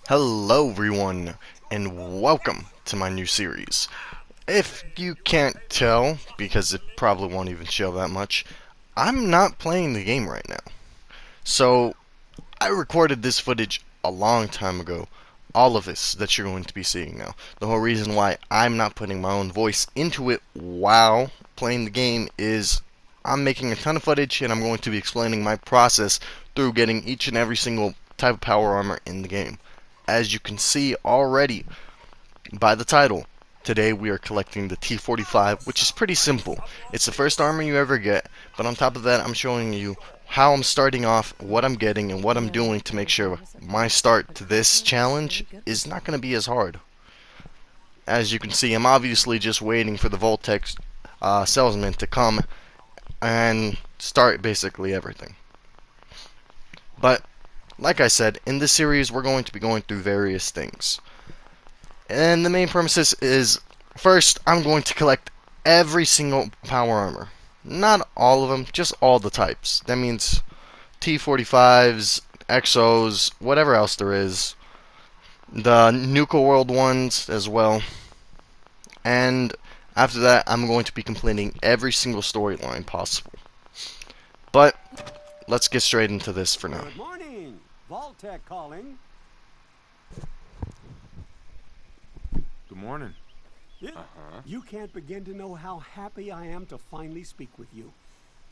Hello everyone, and welcome to my new series. If you can't tell, because it probably won't even show that much, I'm not playing the game right now. So, I recorded this footage a long time ago. All of this that you're going to be seeing now. The whole reason why I'm not putting my own voice into it while playing the game is I'm making a ton of footage and I'm going to be explaining my process through getting each and every single type of power armor in the game. As you can see already by the title, today we are collecting the T-45, which is pretty simple. It's the first armor you ever get, but on top of that I'm showing you how I'm starting off, what I'm getting, and what I'm doing to make sure my start to this challenge is not going to be as hard. As you can see, I'm obviously just waiting for the Voltex salesman to come and start basically everything. But like I said, in this series we're going to be going through various things. And the main premise is, first I'm going to collect every single power armor. Not all of them, just all the types. That means T-45s, Exos, whatever else there is. The Nuka World ones as well. And after that I'm going to be completing every single storyline possible. But let's get straight into this for now. Good morning, Voltec calling. Good morning. You can't begin to know how happy I am to finally speak with you.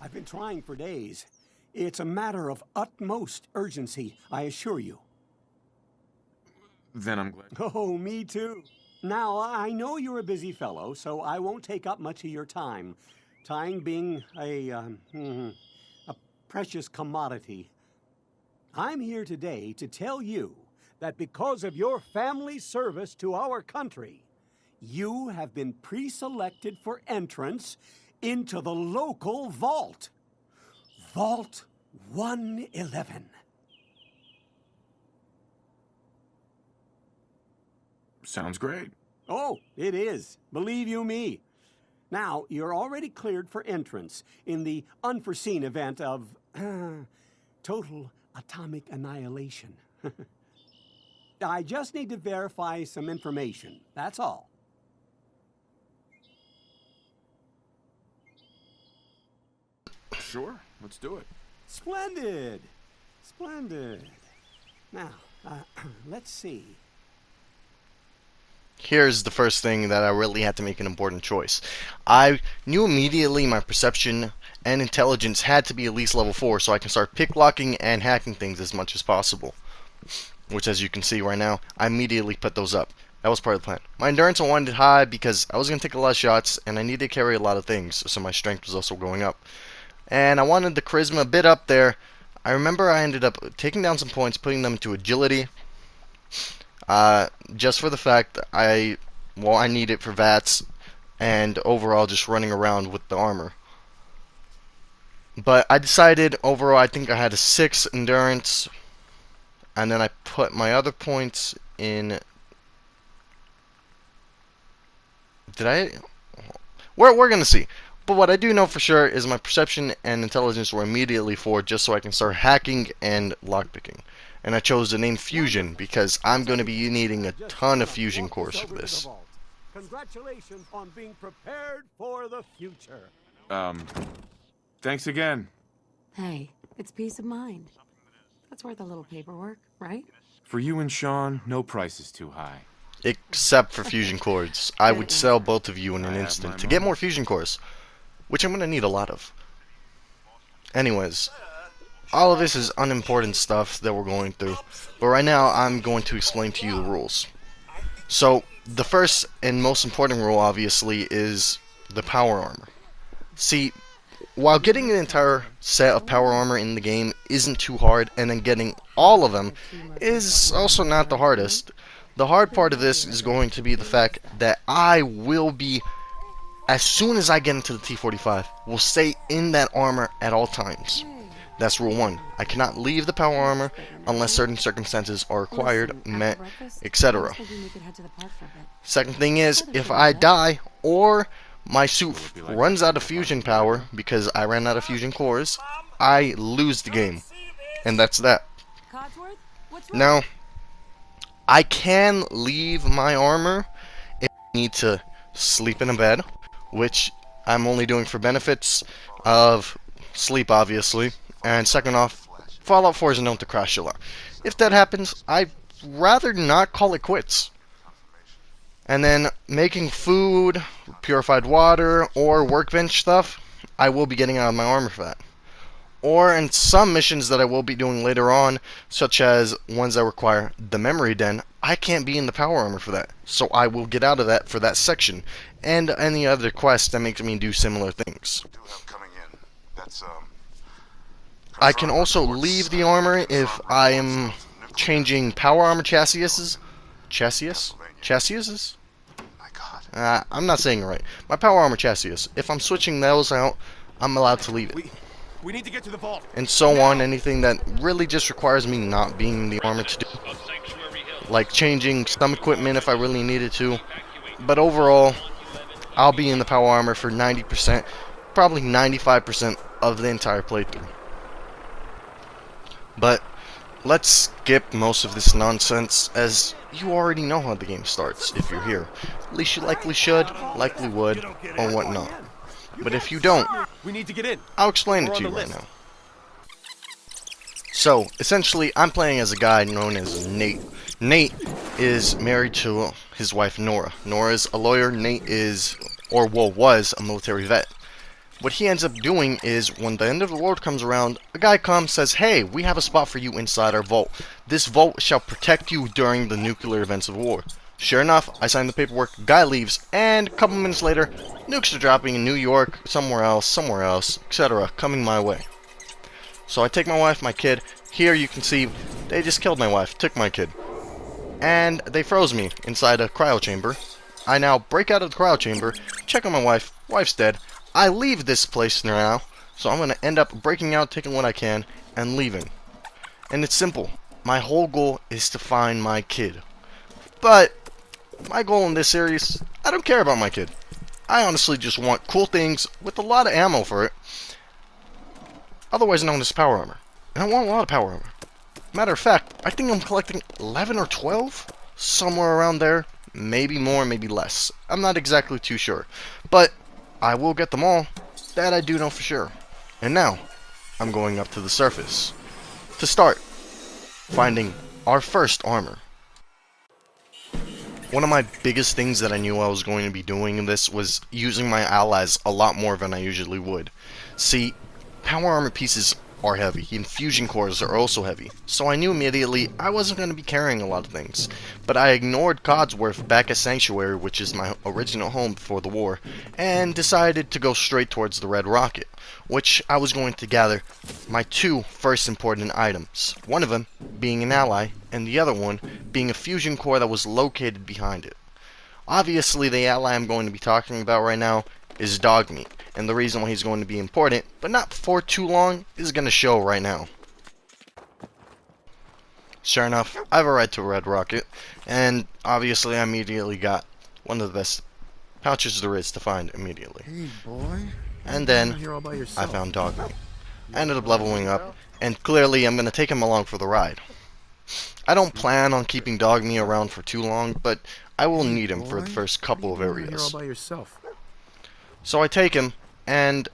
I've been trying for days. It's a matter of utmost urgency, I assure you. Then I'm glad. Oh, me too. Now, I know you're a busy fellow, so I won't take up much of your time. Time being a precious commodity. I'm here today to tell you that because of your family service to our country, you have been pre-selected for entrance into the local vault. Vault 111. Sounds great. Oh, it is. Believe you me. Now, you're already cleared for entrance in the unforeseen event of total atomic annihilation. I just need to verify some information. That's all. Sure, let's do it. Splendid. Splendid. Now, let's see. Here's the first thing that I really had to make an important choice. I knew immediately my perception and intelligence had to be at least level 4 so I can start picklocking and hacking things as much as possible. Which, as you can see right now, I immediately put those up. That was part of the plan. My endurance I wanted high because I was going to take a lot of shots and I needed to carry a lot of things, so my strength was also going up. And I wanted the charisma a bit up there. I remember I ended up taking down some points, putting them to agility. Just for the fact that I need it for VATS and overall just running around with the armor. But I decided overall I think I had a 6 endurance, and then I put my other points in. We're gonna see. But what I do know for sure is my perception and intelligence were immediately 4 just so I can start hacking and lockpicking. And I chose the name Fusion because I'm going to be needing a ton of fusion cores for this. Congratulations on being prepared for the future. Thanks again. Hey, it's peace of mind. That's worth a little paperwork, right? For you and Sean, no price is too high. Except for fusion cores. I would sell both of you in an instant to get more fusion cores, which I'm going to need a lot of. Anyways, all of this is unimportant stuff that we're going through, but right now I'm going to explain to you the rules. So, the first and most important rule, obviously, is the power armor. See, while getting an entire set of power armor in the game isn't too hard, and then getting all of them is also not the hardest, the hard part of this is going to be the fact that I will be, as soon as I get into the T-45, will stay in that armor at all times. That's rule 1. I cannot leave the power armor unless certain circumstances are required, met, etc. Second thing is, if I die or my suit runs out of fusion power because I ran out of fusion cores, I lose the game. And that's that. Now, I can leave my armor if I need to sleep in a bed, which I'm only doing for benefits of sleep, obviously. And second off, Fallout 4 is known to crash a lot. If that happens, I'd rather not call it quits. And then making food, purified water, or workbench stuff, I will be getting out of my armor for that. Or in some missions that I will be doing later on, such as ones that require the memory den, I can't be in the power armor for that. So I will get out of that for that section. And any other quest that makes me do similar things. I can also leave the armor if I am changing power armor chassis. Chassis? I'm not saying it right. My power armor chassis. If I'm switching those out, I'm allowed to leave it. We need to get to the vault. And so on, anything that really just requires me not being in the armor to do. Like changing some equipment if I really needed to. But overall, I'll be in the power armor for 90%, probably 95% of the entire playthrough. But let's skip most of this nonsense, as you already know how the game starts if you're here. At least you likely should, likely would, or whatnot. But if you don't, We need to get in. I'll explain it to you right now. So, essentially, I'm playing as a guy known as Nate. Nate is married to his wife Nora. Nora's a lawyer, Nate is, or well, was a military vet. What he ends up doing is, when the end of the world comes around, a guy comes, says, hey, we have a spot for you inside our vault. This vault shall protect you during the nuclear events of war. Sure enough, I sign the paperwork, guy leaves, and a couple minutes later, nukes are dropping in New York, somewhere else, etc., coming my way. So I take my wife, my kid. Here you can see, they just killed my wife, took my kid. And they froze me inside a cryo chamber. I now break out of the cryo chamber, check on my wife, wife's dead. I leave this place now, so I'm going to end up breaking out, taking what I can, and leaving. And it's simple. My whole goal is to find my kid. But my goal in this series, I don't care about my kid. I honestly just want cool things with a lot of ammo for it. Otherwise known as power armor. And I want a lot of power armor. Matter of fact, I think I'm collecting 11 or 12? Somewhere around there. Maybe more, maybe less. I'm not exactly too sure. But I will get them all. That I do know for sure. And now, I'm going up to the surface. To start, finding our first armor. One of my biggest things that I knew I was going to be doing in this was using my allies a lot more than I usually would. See, power armor pieces are heavy, infusion cores are also heavy, so I knew immediately I wasn't going to be carrying a lot of things. But I ignored Codsworth back at Sanctuary, which is my original home before the war, and decided to go straight towards the Red Rocket, which I was going to gather my two first important items. One of them being an ally, and the other one being a fusion core that was located behind it. Obviously, the ally I'm going to be talking about right now is Dogmeat, and the reason why he's going to be important, but not for too long, is going to show right now. Sure enough, I've arrived to Red Rocket, and obviously I immediately got one of the best pouches there is to find immediately. Hey, boy. And then You're all by I yourself. found Dogmeat. I ended up leveling up, and clearly I'm going to take him along for the ride. I don't plan on keeping Dogmeat around for too long, but I will need him for the first couple of You're all areas. by yourself. So I take him, and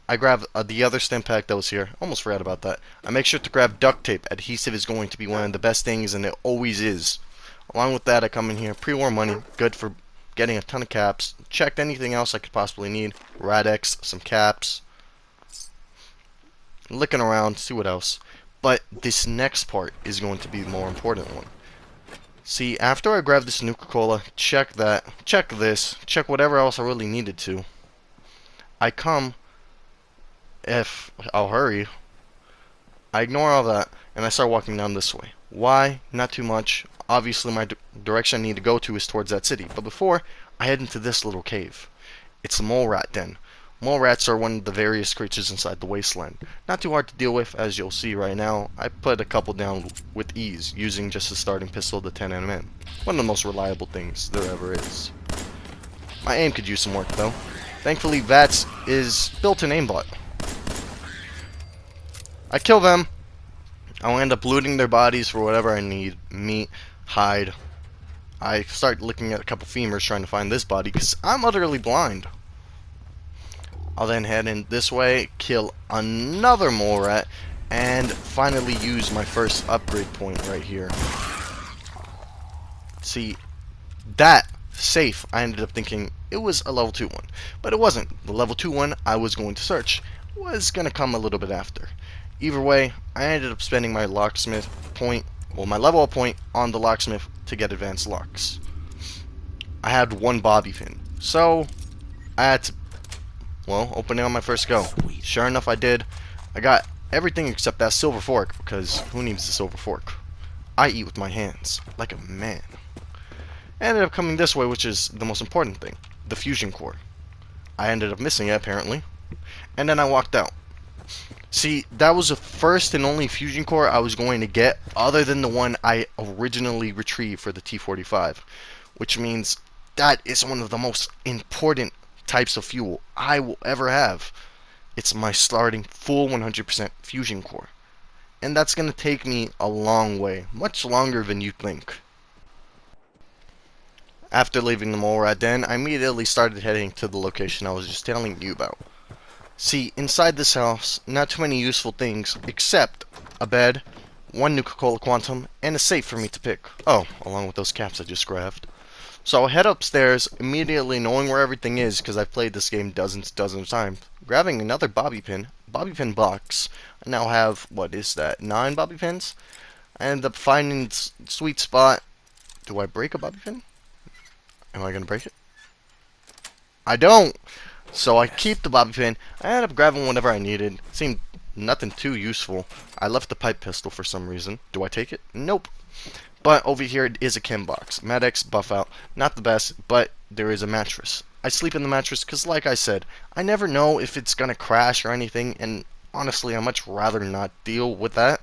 I grab the other stim pack that was here. Almost forgot about that. I make sure to grab duct tape. Adhesive is going to be one of the best things, and it always is. Along with that, I come in here, pre-war money, good for getting a ton of caps. Checked anything else I could possibly need. Radex, some caps. Looking around, see what else. But this next part is going to be the more important one. See, after I grab this Nuka-Cola, check that, check this, check whatever else I really needed to, I come, if I'll hurry, I ignore all that, and I start walking down this way. Why? Not too much. Obviously my direction I need to go to is towards that city, but before, I head into this little cave. It's a mole rat den. Mole rats are one of the various creatures inside the wasteland. Not too hard to deal with, as you'll see right now. I put a couple down with ease, using just a starting pistol, the 10mm. One of the most reliable things there ever is. My aim could use some work though. Thankfully VATS is built-in aimbot. I kill them, I'll end up looting their bodies for whatever I need. Meat, hide. I start looking at a couple femurs trying to find this body because I'm utterly blind. I'll then head in this way, kill another mole rat, and finally use my first upgrade point right here. See, that safe, I ended up thinking it was a level 2 one, but it wasn't. The level 2 one I was going to search was going to come a little bit after. Either way, I ended up spending my locksmith point, well, my level up point on the locksmith to get advanced locks. I had one bobby pin, so I had to, well, open it on my first go. Sure enough, I did. I got everything except that silver fork, because who needs a silver fork? I eat with my hands, like a man. I ended up coming this way, which is the most important thing, the fusion core. I ended up missing it, apparently, and then I walked out. See, that was the first and only fusion core I was going to get, other than the one I originally retrieved for the T-45, which means that is one of the most important types of fuel I will ever have. It's my starting full 100% fusion core, and that's going to take me a long way, much longer than you think. After leaving the mole rat den, I immediately started heading to the location I was just telling you about. See, inside this house, not too many useful things, except a bed, one Nuka-Cola Quantum, and a safe for me to pick. Oh, along with those caps I just grabbed. So I'll head upstairs, immediately knowing where everything is, because I've played this game dozens of times. Grabbing another bobby pin box. I now have, what is that, 9 bobby pins? I end up finding sweet spot. Do I break a bobby pin? Am I going to break it? I don't! So I keep the bobby pin. I end up grabbing whatever I needed. Seemed nothing too useful. I left the pipe pistol for some reason. Do I take it? Nope. But over here it is a chem box. Madx, buff out. Not the best, but there is a mattress. I sleep in the mattress because, like I said, I never know if it's going to crash or anything, and honestly, I'd much rather not deal with that.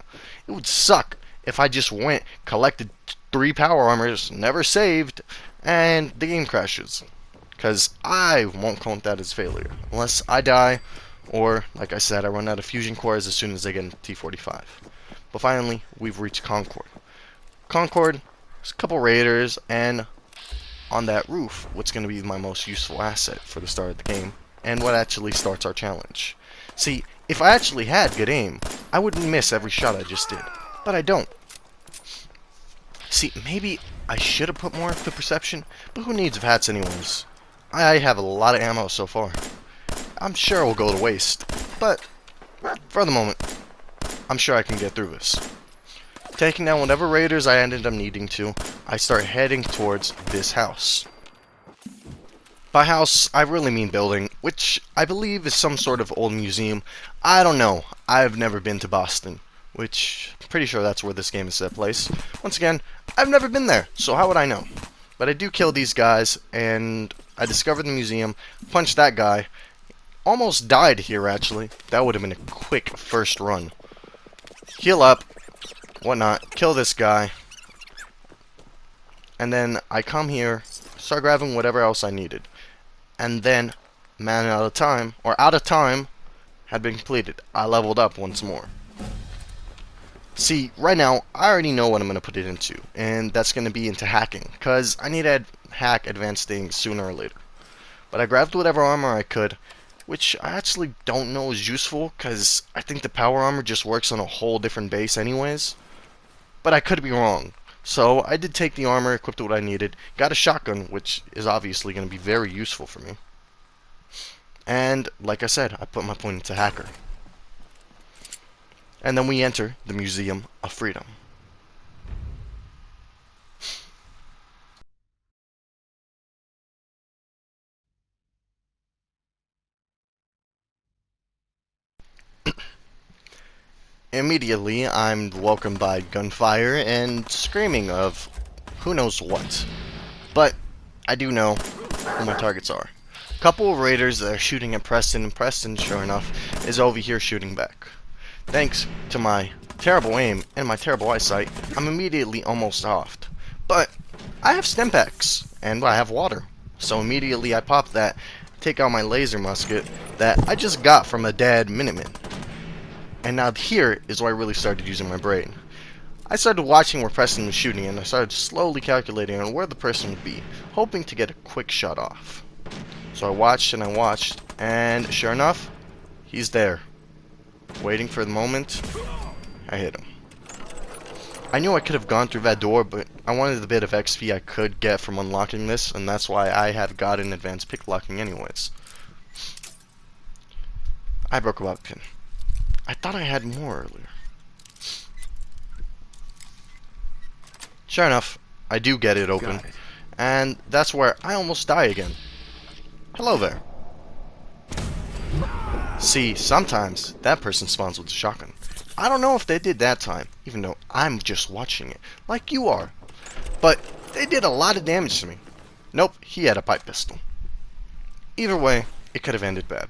It would suck if I just went, collected 3 power armors, never saved, and the game crashes. Because I won't count that as failure. Unless I die, or, like I said, I run out of fusion cores as soon as I get into T-45. But finally, we've reached Concord. Concord, there's a couple raiders, and on that roof, what's going to be my most useful asset for the start of the game, and what actually starts our challenge. See, if I actually had good aim, I wouldn't miss every shot I just did. But I don't. See, maybe I should have put more into perception, but who needs hats anyways? I have a lot of ammo so far. I'm sure it will go to waste, but for the moment, I'm sure I can get through this. Taking down whatever raiders I ended up needing to, I start heading towards this house. By house, I really mean building, which I believe is some sort of old museum. I don't know. I've never been to Boston, which I'm pretty sure that's where this game is set place. Once again, I've never been there, so how would I know? But I do kill these guys, and I discovered the museum, punched that guy, almost died here actually. That would have been a quick first run. Heal up, whatnot, kill this guy, and then I come here, start grabbing whatever else I needed. And then, man out of time, had been completed. I leveled up once more. See, right now, I already know what I'm going to put it into, and that's going to be into hacking, because I need to hack advanced things sooner or later. But I grabbed whatever armor I could, which I actually don't know is useful, because I think the power armor just works on a whole different base anyways. But I could be wrong. So I did take the armor, equipped what I needed, got a shotgun, which is obviously going to be very useful for me. And, like I said, I put my point into hacker. And then we enter the Museum of Freedom. Immediately, I'm welcomed by gunfire and screaming of who knows what. But I do know who my targets are. A couple of raiders that are shooting at Preston, and Preston, sure enough, is over here shooting back. Thanks to my terrible aim and my terrible eyesight, I'm immediately almost offed. But I have stim packs, and I have water. So immediately I pop that, take out my laser musket that I just got from a dead Minuteman. And now here is where I really started using my brain. I started watching where Preston was shooting, and I started slowly calculating on where the person would be, hoping to get a quick shot off. So I watched, and sure enough, he's there. Waiting for the moment, I hit him. I knew I could have gone through that door, but I wanted the bit of XP I could get from unlocking this, and that's why I have gotten advanced picklocking anyways. I broke a bobby pin. I thought I had more earlier. Sure enough, I do get it open, and that's where I almost die again. Hello there. See, sometimes that person spawns with a shotgun. I don't know if they did that time, even though I'm just watching it, like you are. But they did a lot of damage to me. Nope, he had a pipe pistol. Either way, it could have ended bad.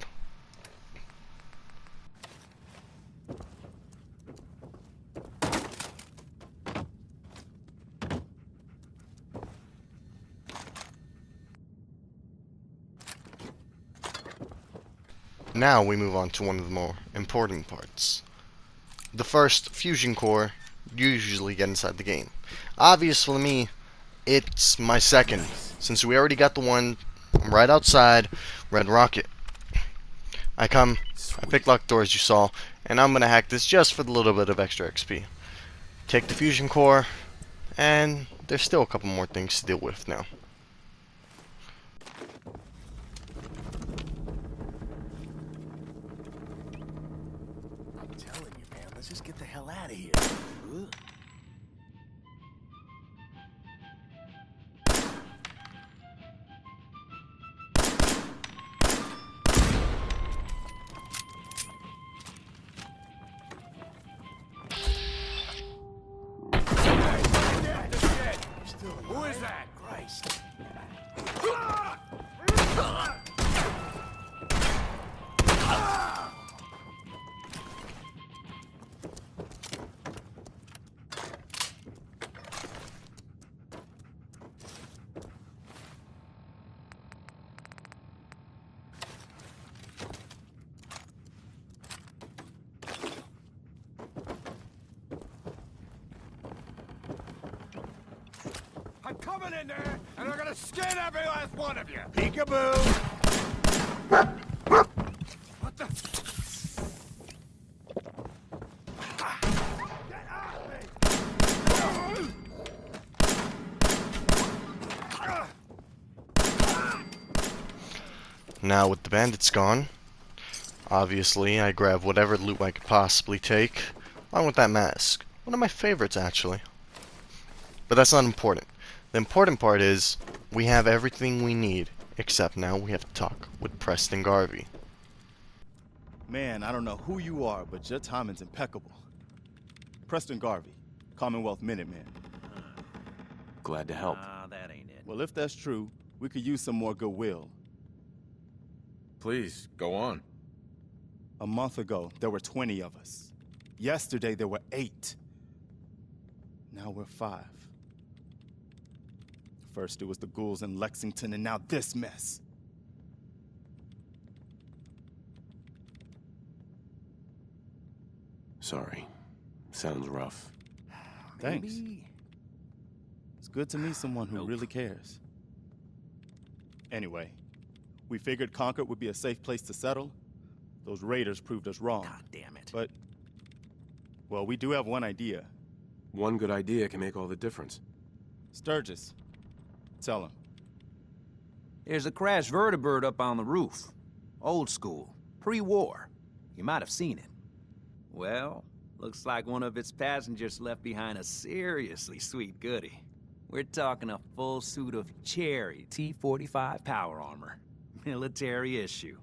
Now we move on to one of the more important parts. The first fusion core you usually get inside the game. Obviously for me, it's my second, since we already got the one right outside Red Rocket. I pick lock doors you saw, and I'm gonna hack this just for the little bit of extra XP. Take the fusion core, and there's still a couple more things to deal with now. Let's just get the hell out of here. Ugh. Who is that? Christ. I'm coming in there, and I'm gonna skin every last one of you! Peekaboo! What the? Get off me! Now with the bandits gone, obviously I grab whatever loot I could possibly take, along with that mask. One of my favorites actually. But that's not important. The important part is, we have everything we need, except now we have to talk with Preston Garvey. Man, I don't know who you are, but your timing's impeccable. Preston Garvey, Commonwealth Minuteman. Glad to help. That ain't it. Well, if that's true, we could use some more goodwill. Please, go on. A month ago, there were 20 of us. Yesterday, there were 8. Now we're 5. First, it was the ghouls in Lexington, and now this mess. Sorry. Sounds rough. Thanks. Maybe. It's good to meet someone who really cares. Anyway, we figured Concord would be a safe place to settle. Those raiders proved us wrong. God damn it. But, well, we do have one idea. One good idea can make all the difference. Sturgis, tell him. There's a crashed vertibird up on the roof. Old school. Pre-war. You might have seen it. Well, looks like one of its passengers left behind a seriously sweet goodie. We're talking a full suit of cherry T-45 power armor. Military issue.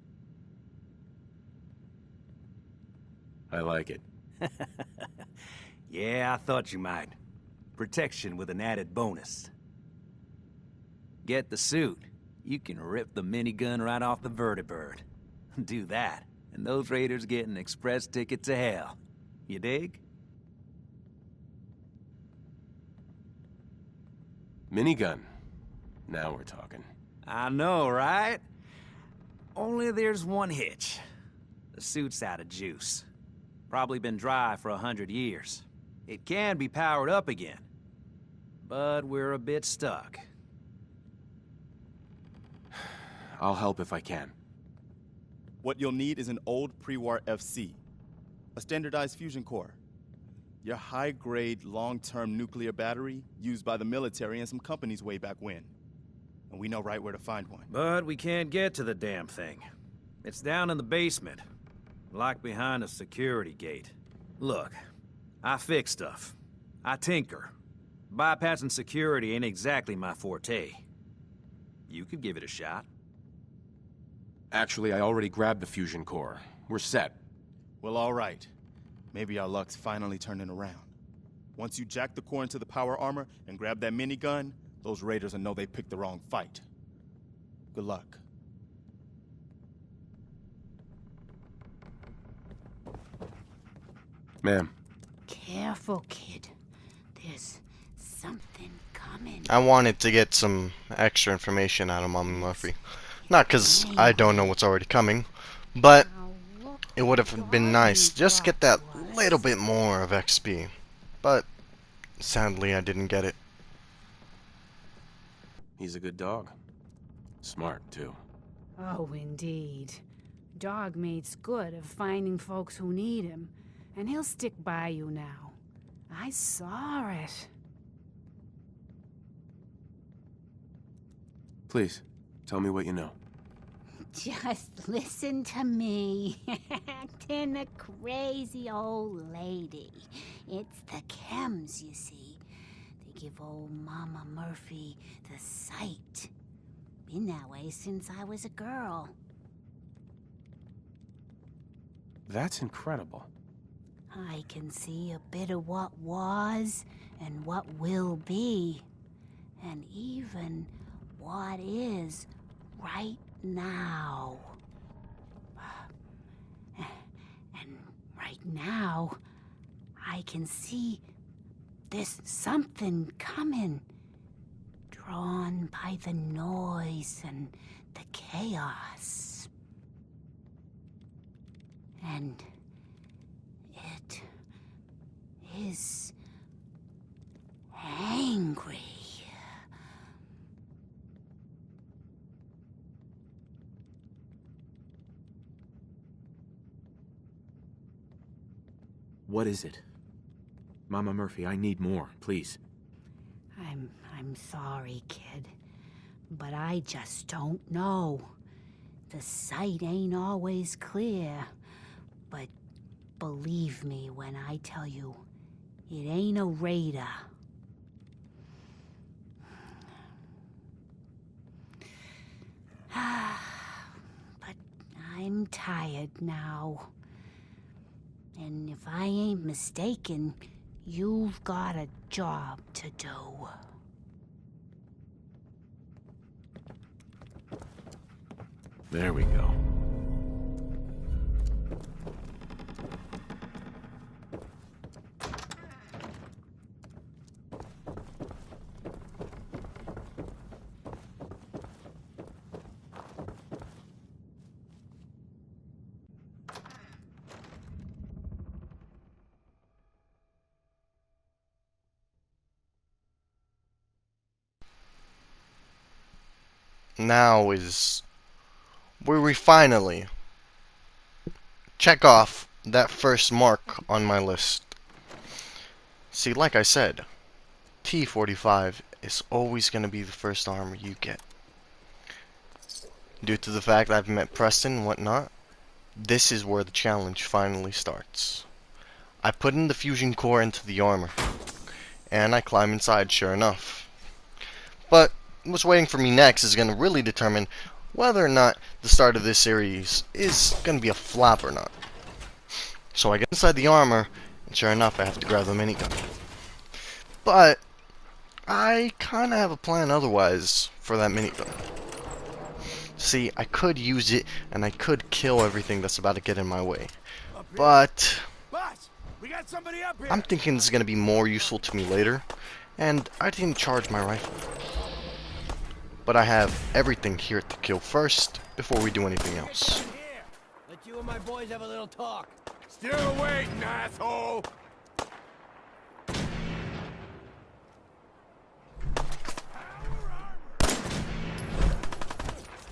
I like it. Yeah, I thought you might. Protection with an added bonus. Get the suit. You can rip the minigun right off the vertibird. Do that, and those raiders get an express ticket to hell. You dig? Minigun. Now we're talking. I know, right? Only there's one hitch. The suit's out of juice. Probably been dry for 100 years. It can be powered up again, but we're a bit stuck. I'll help if I can. What you'll need is an old pre-war FC, a standardized fusion core, your high-grade, long-term nuclear battery used by the military and some companies way back when. And we know right where to find one. But we can't get to the damn thing. It's down in the basement, locked behind a security gate. Look, I fix stuff. I tinker. Bypassing security ain't exactly my forte. You could give it a shot. Actually, I already grabbed the fusion core. We're set. Well, all right. Maybe our luck's finally turning around. Once you jack the core into the power armor and grab that minigun, those raiders will know they picked the wrong fight. Good luck. Ma'am. Careful, kid. There's something coming. I wanted to get some extra information out of Mommy Murphy. Not because I don't know what's already coming, but it would have been nice just get that little bit more of XP. But sadly, I didn't get it. He's a good dog. Smart, too. Oh, indeed. Dog mate's good at finding folks who need him, and he'll stick by you now. I saw it. Please, tell me what you know. Just listen to me, acting a crazy old lady. It's the chems, you see. They give old Mama Murphy the sight. Been that way since I was a girl. That's incredible. I can see a bit of what was and what will be, and even what is right now. And right now, I can see there's something coming, drawn by the noise and the chaos. And it is angry. What is it? Mama Murphy, I need more, please. I'm sorry, kid, but I just don't know. The sight ain't always clear, but believe me when I tell you, it ain't a raider. But I'm tired now. And if I ain't mistaken, you've got a job to do. There we go. Now is where we finally check off that first mark on my list. See, like I said, T-45 is always going to be the first armor you get. Due to the fact I've met Preston and whatnot, this is where the challenge finally starts. I put in the fusion core into the armor, and I climb inside sure enough. But what's waiting for me next is going to really determine whether or not the start of this series is going to be a flop or not. So I get inside the armor, and sure enough I have to grab the minigun. But I kind of have a plan otherwise for that minigun. See, I could use it, and I could kill everything that's about to get in my way. But Boss, we got somebody up here. I'm thinking it's going to be more useful to me later, and I didn't charge my rifle. But I have everything here to kill first before we do anything else. Here, let you and my boys have a little talk. Still waiting, asshole!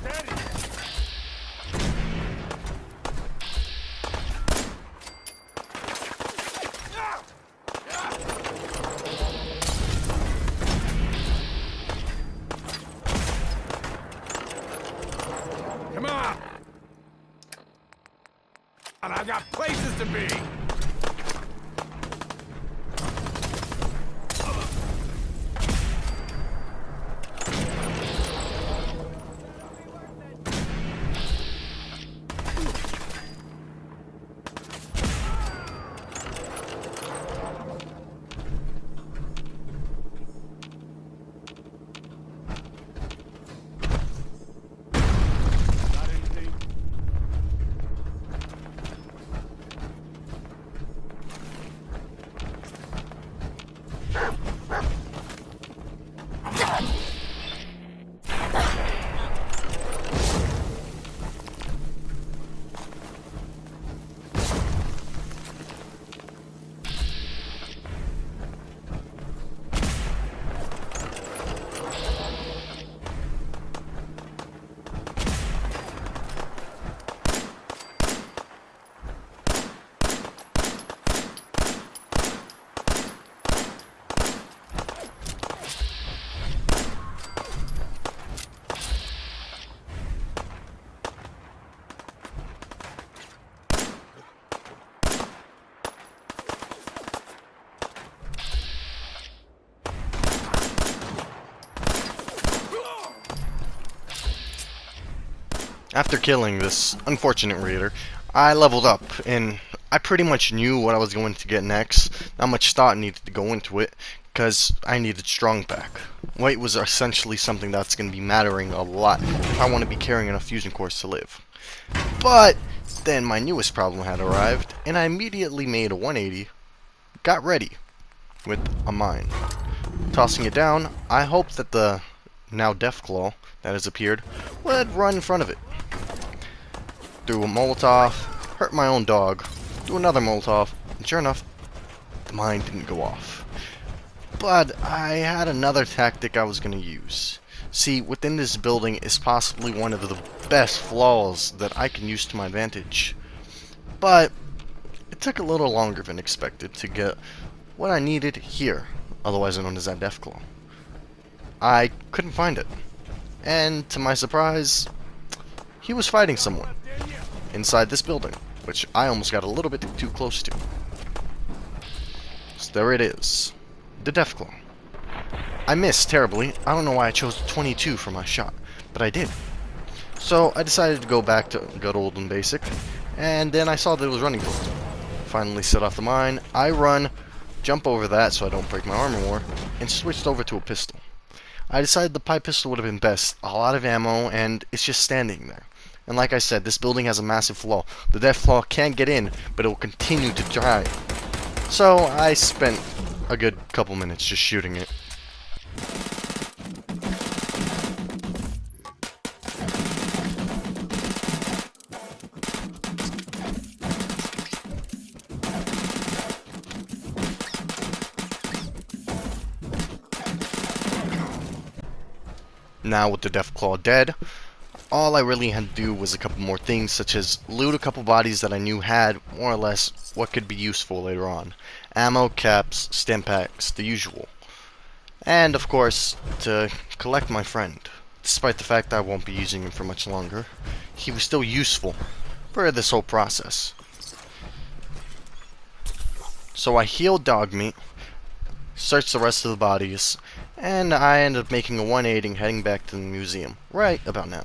Steady! Come on! And I got places to be! Got anything? After killing this unfortunate raider, I leveled up, and I pretty much knew what I was going to get next. Not much thought needed to go into it, because I needed strong back. Weight was essentially something that's going to be mattering a lot if I want to be carrying enough fusion cores to live. But then my newest problem had arrived, and I immediately made a 180, got ready, with a mine. Tossing it down, I hoped that the now Deathclaw that has appeared would run in front of it. Threw a Molotov, hurt my own dog, threw another Molotov, and sure enough, the mine didn't go off. But I had another tactic I was going to use. See, within this building is possibly one of the best flaws that I can use to my advantage. But it took a little longer than expected to get what I needed here, otherwise known as that Deathclaw. I couldn't find it. And to my surprise, he was fighting someone inside this building, which I almost got a little bit too close to. So there it is, the Deathclaw. I missed terribly. I don't know why I chose 22 for my shot, but I did. So I decided to go back to good old and basic, and then I saw that it was running towards me. Finally set off the mine. I run, jump over that so I don't break my armor more, and switched over to a pistol. I decided the pipe pistol would have been best. A lot of ammo, and it's just standing there. And like I said, this building has a massive flaw. The Deathclaw can't get in, but it will continue to try. So I spent a good couple minutes just shooting it. Now with the Deathclaw dead, all I really had to do was a couple more things, such as loot a couple bodies that I knew had, more or less, what could be useful later on. Ammo, caps, stim packs, the usual. And, of course, to collect my friend. Despite the fact that I won't be using him for much longer, he was still useful for this whole process. So I healed Dogmeat, searched the rest of the bodies, and I ended up making a 180 and heading back to the museum right about now.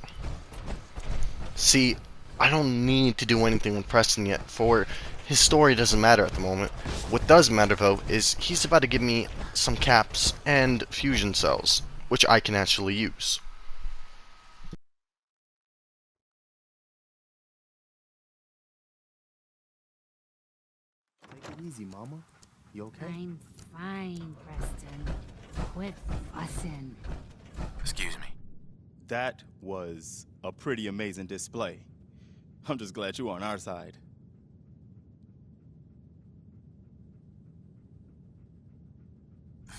See, I don't need to do anything with Preston yet, for his story doesn't matter at the moment. What does matter, though, is he's about to give me some caps and fusion cells, which I can actually use. Take it easy, Mama. You okay? I'm fine, Preston. Quit fussing. Excuse me. That was a pretty amazing display. I'm just glad you were on our side.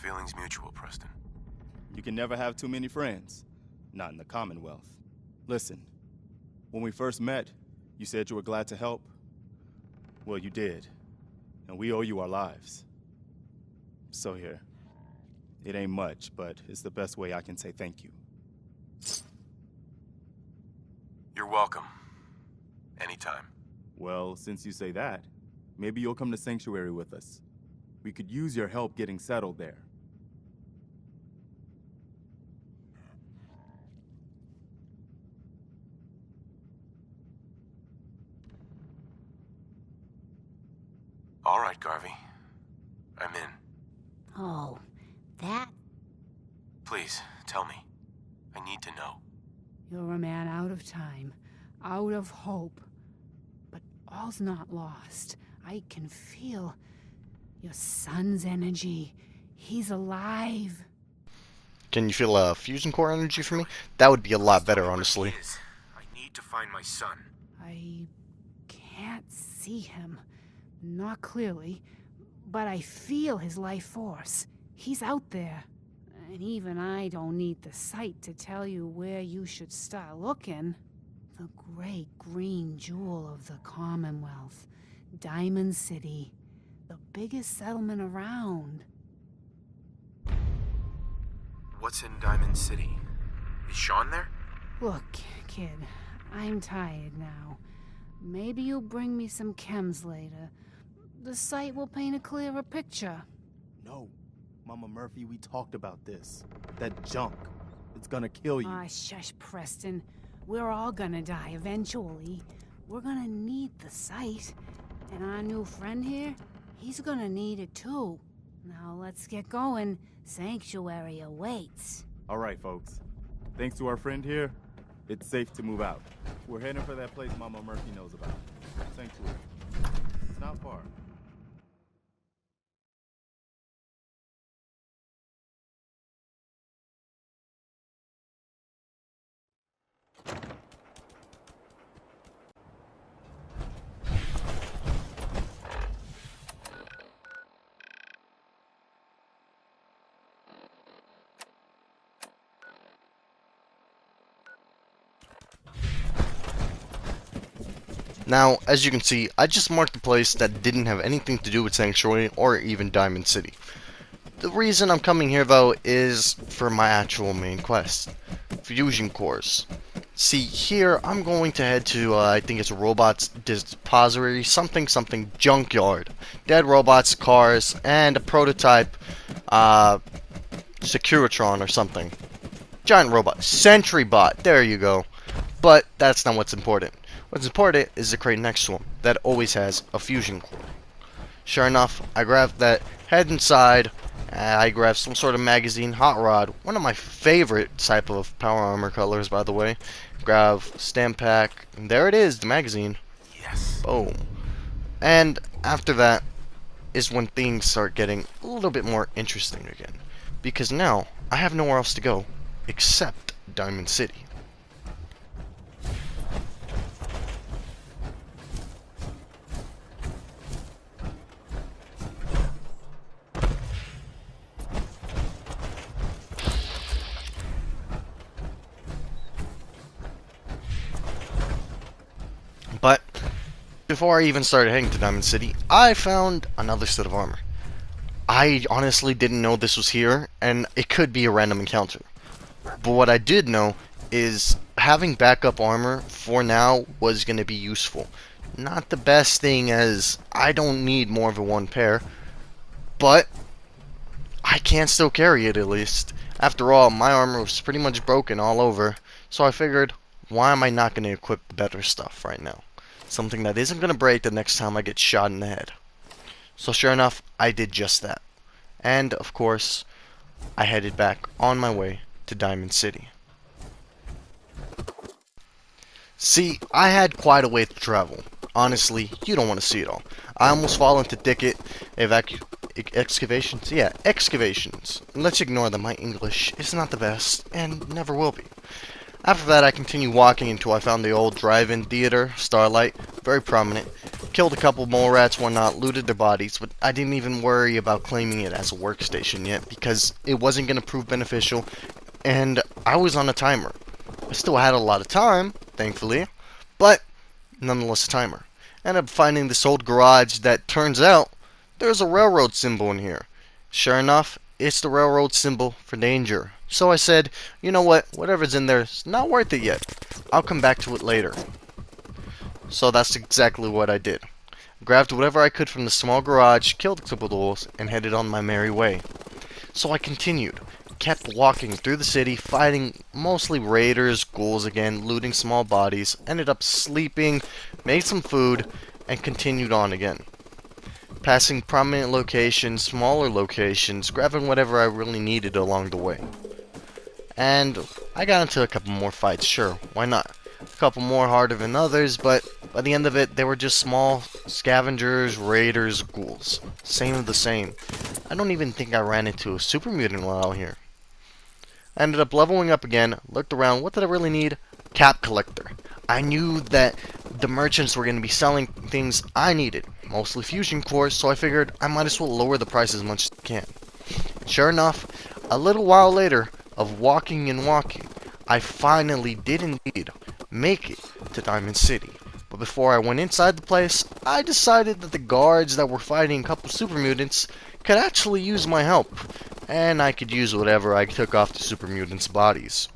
feeling's mutual, Preston. You can never have too many friends. Not in the Commonwealth. Listen, when we first met, you said you were glad to help. Well, you did. And we owe you our lives. So here. It ain't much, but it's the best way I can say thank you. You're welcome. Anytime. Well, since you say that, maybe you'll come to Sanctuary with us. We could use your help getting settled there. All right, Garvey. I'm in. Oh, that? Please, tell me. I need to know. You're a man out of time, out of hope. But all's not lost. I can feel your son's energy. He's alive. Can you feel a fusion core energy for me? That would be a lot better, honestly. I need to find my son. I can't see him. Not clearly. But I feel his life force. He's out there. And even I don't need the sight to tell you where you should start looking. The great green jewel of the Commonwealth. Diamond City. The biggest settlement around. What's in Diamond City? Is Sean there? Look, kid, I'm tired now. Maybe you'll bring me some chems later. The sight will paint a clearer picture. No. Mama Murphy, we talked about this. That junk. It's gonna kill you. Ah, shush, Preston. We're all gonna die eventually. We're gonna need the sight. And our new friend here, he's gonna need it too. Now let's get going. Sanctuary awaits. All right, folks. Thanks to our friend here, it's safe to move out. We're heading for that place Mama Murphy knows about. Sanctuary. It's not far. Now, as you can see, I just marked a place that didn't have anything to do with Sanctuary or even Diamond City. The reason I'm coming here, though, is for my actual main quest. Fusion cores. See, here, I'm going to head to, I think it's a robots depository, something junkyard. Dead robots, cars, and a prototype, Securitron or something. Giant robot. Sentry bot. There you go. But that's not what's important. What's important is the crate next to him that always has a fusion core. Sure enough, I grabbed that, head inside, I grabbed some sort of magazine, hot rod, one of my favorite type of power armor colors, by the way. Grab stamp pack, and there it is, the magazine. Yes. Boom. And after that is when things start getting a little bit more interesting again. Because now, I have nowhere else to go except Diamond City. But before I even started heading to Diamond City, I found another set of armor. I honestly didn't know this was here, and it could be a random encounter. But what I did know is having backup armor for now was going to be useful. Not the best thing, as I don't need more of a one pair, but I can still carry it at least. After all, my armor was pretty much broken all over, so I figured, why am I not going to equip the better stuff right now? Something that isn't going to break the next time I get shot in the head. So sure enough, I did just that. And, of course, I headed back on my way to Diamond City. See, I had quite a way to travel. Honestly, you don't want to see it all. I almost fall into thicket excavations. Yeah, excavations. Let's ignore them. My English is not the best, and never will be. After that, I continued walking until I found the old drive-in theater, Starlight, very prominent. killed a couple mole rats, whatnot, looted their bodies, but I didn't even worry about claiming it as a workstation yet because it wasn't going to prove beneficial, and I was on a timer. I still had a lot of time, thankfully, but nonetheless a timer. Ended up finding this old garage that turns out there's a railroad symbol in here. Sure enough, it's the railroad symbol for danger. So I said, you know what, whatever's in there is not worth it yet. I'll come back to it later. So that's exactly what I did. Grabbed whatever I could from the small garage, killed a couple ghouls, and headed on my merry way. So I continued, kept walking through the city, fighting mostly raiders, ghouls again, looting small bodies, ended up sleeping, made some food, and continued on again. Passing prominent locations, smaller locations, grabbing whatever I really needed along the way. And I got into a couple more fights, sure, why not? A couple more harder than others, but by the end of it, they were just small scavengers, raiders, ghouls. Same of the same. I don't even think I ran into a super mutant while out here. I ended up leveling up again, looked around, what did I really need? Cap collector. I knew that the merchants were going to be selling things I needed, mostly fusion cores, so I figured I might as well lower the price as much as I can. Sure enough, a little while later of walking and walking, I finally did indeed make it to Diamond City. But before I went inside the place, I decided that the guards that were fighting a couple super mutants could actually use my help, and I could use whatever I took off the super mutants' bodies.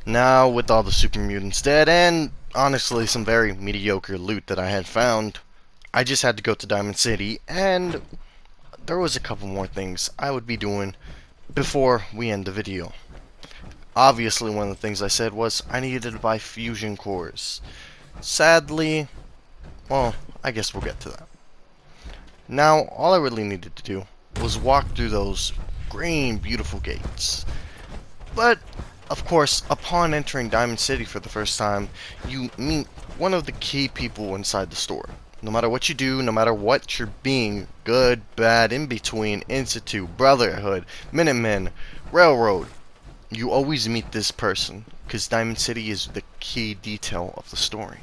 Now, with all the super mutants dead, and honestly some very mediocre loot that I had found, I just had to go to Diamond City, and there was a couple more things I would be doing before we end the video. Obviously, one of the things I said was I needed to buy fusion cores. Sadly, well, I guess we'll get to that. Now, all I really needed to do was walk through those green, beautiful gates. But of course, upon entering Diamond City for the first time, you meet one of the key people inside the store. No matter what you do, no matter what you're being, good, bad, in between, Institute, Brotherhood, Minutemen, Railroad, you always meet this person, because Diamond City is the key detail of the story.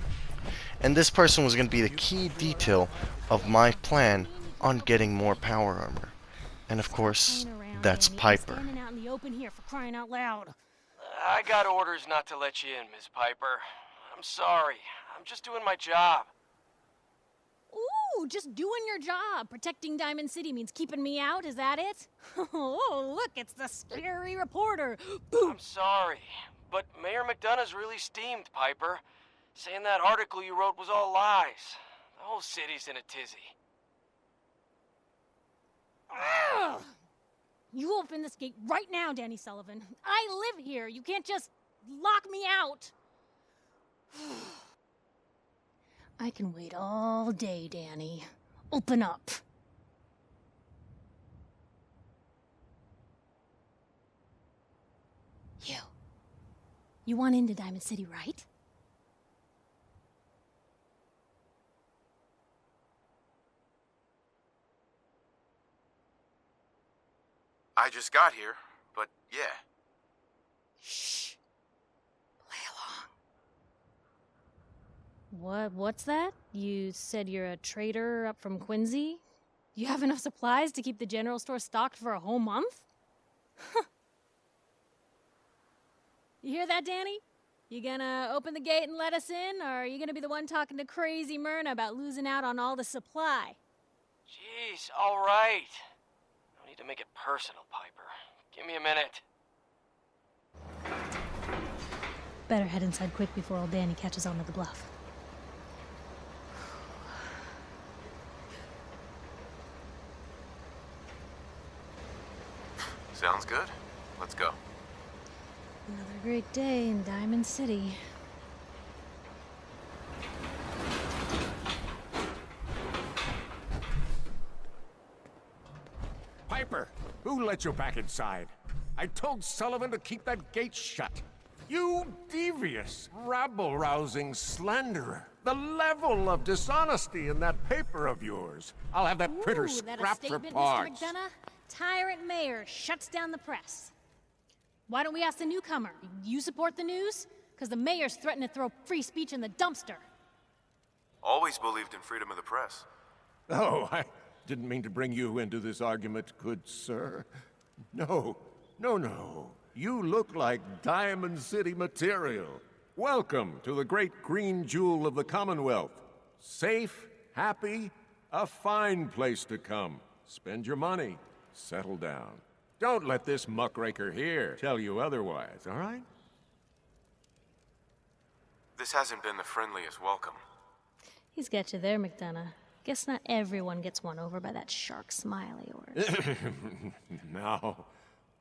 And this person was going to be the key detail of my plan on getting more power armor. And of course, that's Piper. I got orders not to let you in, Miss Piper. I'm sorry. I'm just doing my job. Ooh, No, just doing your job. Protecting Diamond City means keeping me out, is that it? Oh, look, it's the scary reporter. Boom. I'm sorry, but Mayor McDonough's really steamed, Piper. Saying that article you wrote was all lies. The whole city's in a tizzy. Ugh. You open this gate right now, Danny Sullivan. I live here. You can't just lock me out. I can wait all day, Danny. Open up. You want into Diamond City, right? I just got here, but yeah. Shh. Play along. What's that? You said you're a trader up from Quincy? You have enough supplies to keep the general store stocked for a whole month? You hear that, Danny? You gonna open the gate and let us in, or are you gonna be the one talking to crazy Myrna about losing out on all the supply? Jeez, all right. No need to make it personal, Piper. Give me a minute. Better head inside quick before old Danny catches on to the bluff. Sounds good. Let's go. Another great day in Diamond City. Piper, who let you back inside? I told Sullivan to keep that gate shut. You devious, rabble-rousing slanderer. The level of dishonesty in that paper of yours. I'll have that printer scrapped for parts. Mr. McDonough? Tyrant mayor shuts down the press. Why don't we ask the newcomer? You support the news? Because the mayor's threatened to throw free speech in the dumpster. Always believed in freedom of the press. Oh, I didn't mean to bring you into this argument, good sir. No. You look like Diamond City material. Welcome to the great green jewel of the Commonwealth. Safe, happy, a fine place to come. Spend your money. Settle down. Don't let this muckraker here tell you otherwise, all right? This hasn't been the friendliest welcome. He's got you there, McDonough. Guess not everyone gets won over by that shark smile of yours. Now,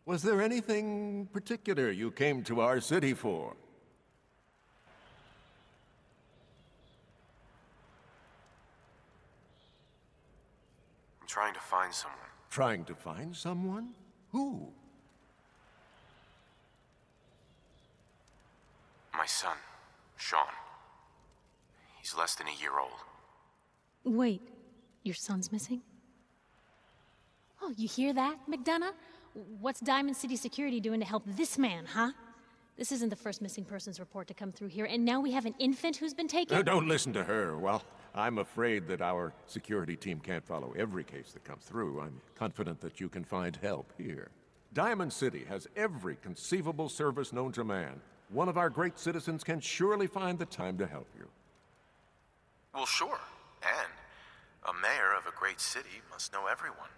was there anything particular you came to our city for? I'm trying to find someone. Trying to find someone? Who? My son, Sean. He's less than a year old. Wait, your son's missing? Oh, you hear that, McDonough? What's Diamond City Security doing to help this man, huh? This isn't the first missing persons report to come through here, and now we have an infant who's been taken? Don't listen to her. Well, I'm afraid that our security team can't follow every case that comes through. I'm confident that you can find help here. Diamond City has every conceivable service known to man. One of our great citizens can surely find the time to help you. Well, sure. And a mayor of a great city must know everyone.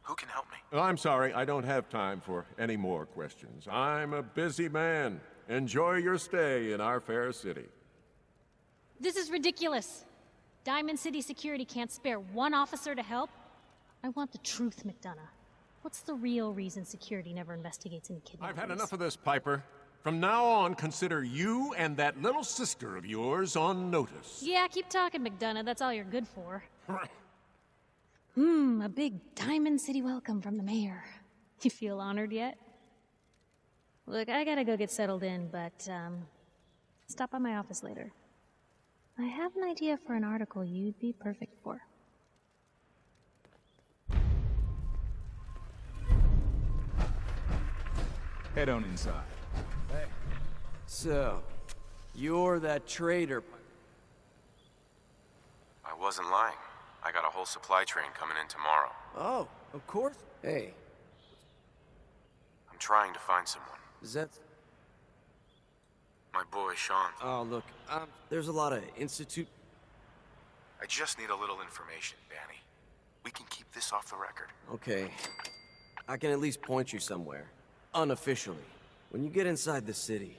Who can help me? I'm sorry, I don't have time for any more questions. I'm a busy man. Enjoy your stay in our fair city. This is ridiculous. Diamond City Security can't spare one officer to help. I want the truth, McDonough. What's the real reason security never investigates any kidnappings? I've had enough of this, Piper. From now on, consider you and that little sister of yours on notice. Yeah, keep talking, McDonough. That's all you're good for. A big Diamond City welcome from the mayor. You feel honored yet? Look, I gotta go get settled in, but, stop by my office later. I have an idea for an article you'd be perfect for. Head on inside. Hey. So, you're that traitor. I wasn't lying. I got a whole supply train coming in tomorrow. Oh, of course. Hey. I'm trying to find someone. Is that... My boy, Sean. Oh, look, there's a lot of institute... I just need a little information, Danny. We can keep this off the record. Okay. I can at least point you somewhere. Unofficially. When you get inside the city,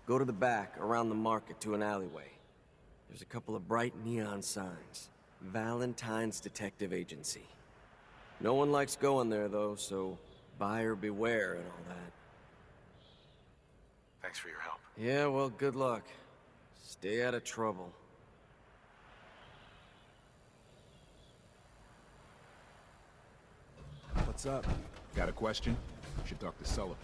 go to the back, around the market, to an alleyway. There's a couple of bright neon signs. Valentine's Detective Agency. No one likes going there, though, so buyer beware and all that. Thanks for your help. Yeah, well, good luck. Stay out of trouble. What's up? Got a question? Should talk to Sullivan.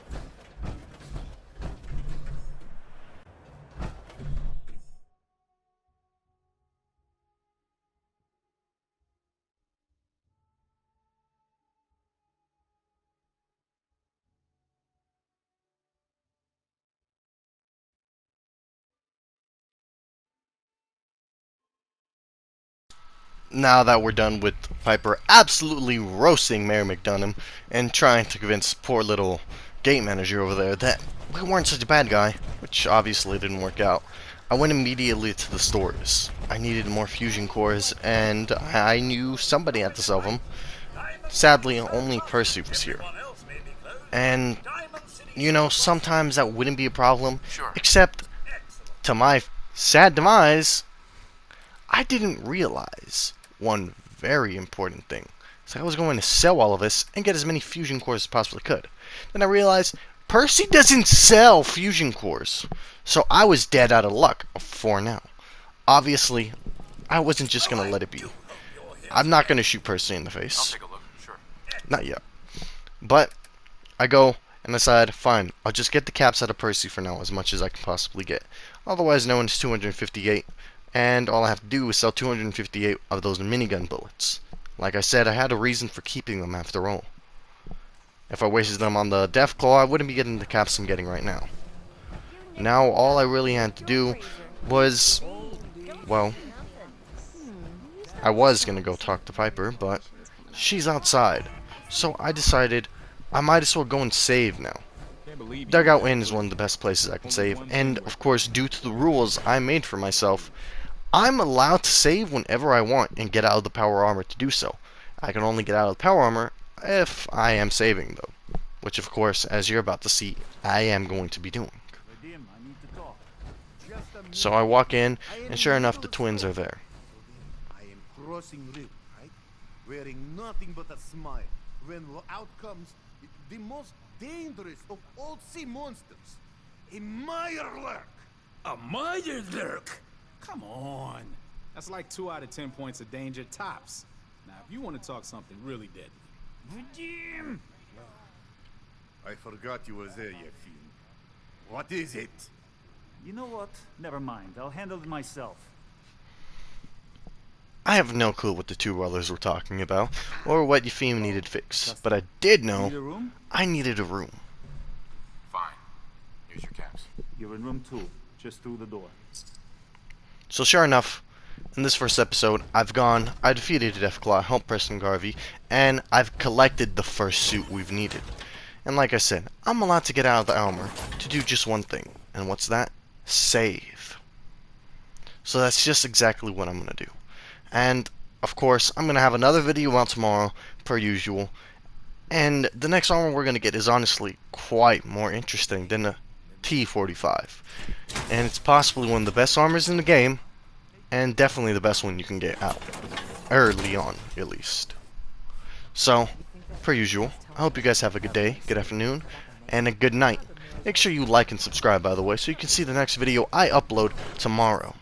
Now that we're done with Piper absolutely roasting Mayor McDonough and trying to convince poor little gate manager over there that we weren't such a bad guy, which obviously didn't work out, I went immediately to the stores. I needed more fusion cores, and I knew somebody had to sell them. Sadly, only Percy was here. And, you know, sometimes that wouldn't be a problem, except, to my sad demise, I didn't realize one very important thing. So I was going to sell all of this and get as many fusion cores as possibly could. Then I realized Percy doesn't sell fusion cores. So I was dead out of luck for now. Obviously, I wasn't just going to let it be. I'm not going to shoot Percy in the face. I'll take a look, sure. Not yet. But I go and decide, fine, I'll just get the caps out of Percy for now, as much as I can possibly get. Otherwise known as 258. And all I have to do is sell 258 of those minigun bullets. Like I said, I had a reason for keeping them after all. If I wasted them on the Deathclaw, I wouldn't be getting the caps I'm getting right now. Now all I really had to do was, well, I was gonna go talk to Piper, but she's outside. So I decided I might as well go and save now. Dugout Inn is one of the best places I can save, and of course, due to the rules I made for myself, I'm allowed to save whenever I want and get out of the power armor to do so. I can only get out of the power armor if I am saving, though. Which, of course, as you're about to see, I am going to be doing. So I walk in, and sure enough, the twins are there. I am crossing river, right? Wearing nothing but a smile. When out comes the most dangerous of all sea monsters, a Mirelurk. A Mirelurk? Come on. That's like 2 out of 10 points of danger tops. Now, if you want to talk something really deadly. Redeem! I forgot you were there, you fiend. What is it? You know what? Never mind. I'll handle it myself. I have no clue what the two brothers were talking about, or what Yefim needed fixed, but I did know I needed a room. Fine. Here's your caps. You're in room 2, just through the door. So sure enough, in this first episode, I defeated Deathclaw, helped Preston Garvey, and I've collected the first suit we've needed. And like I said, I'm allowed to get out of the armor to do just one thing, and what's that? Save. So that's just exactly what I'm going to do. And, of course, I'm going to have another video out tomorrow, per usual. And the next armor we're going to get is honestly quite more interesting than the T-45. And it's possibly one of the best armors in the game, and definitely the best one you can get out. Early on, at least. So, per usual, I hope you guys have a good day, good afternoon, and a good night. Make sure you like and subscribe, by the way, so you can see the next video I upload tomorrow.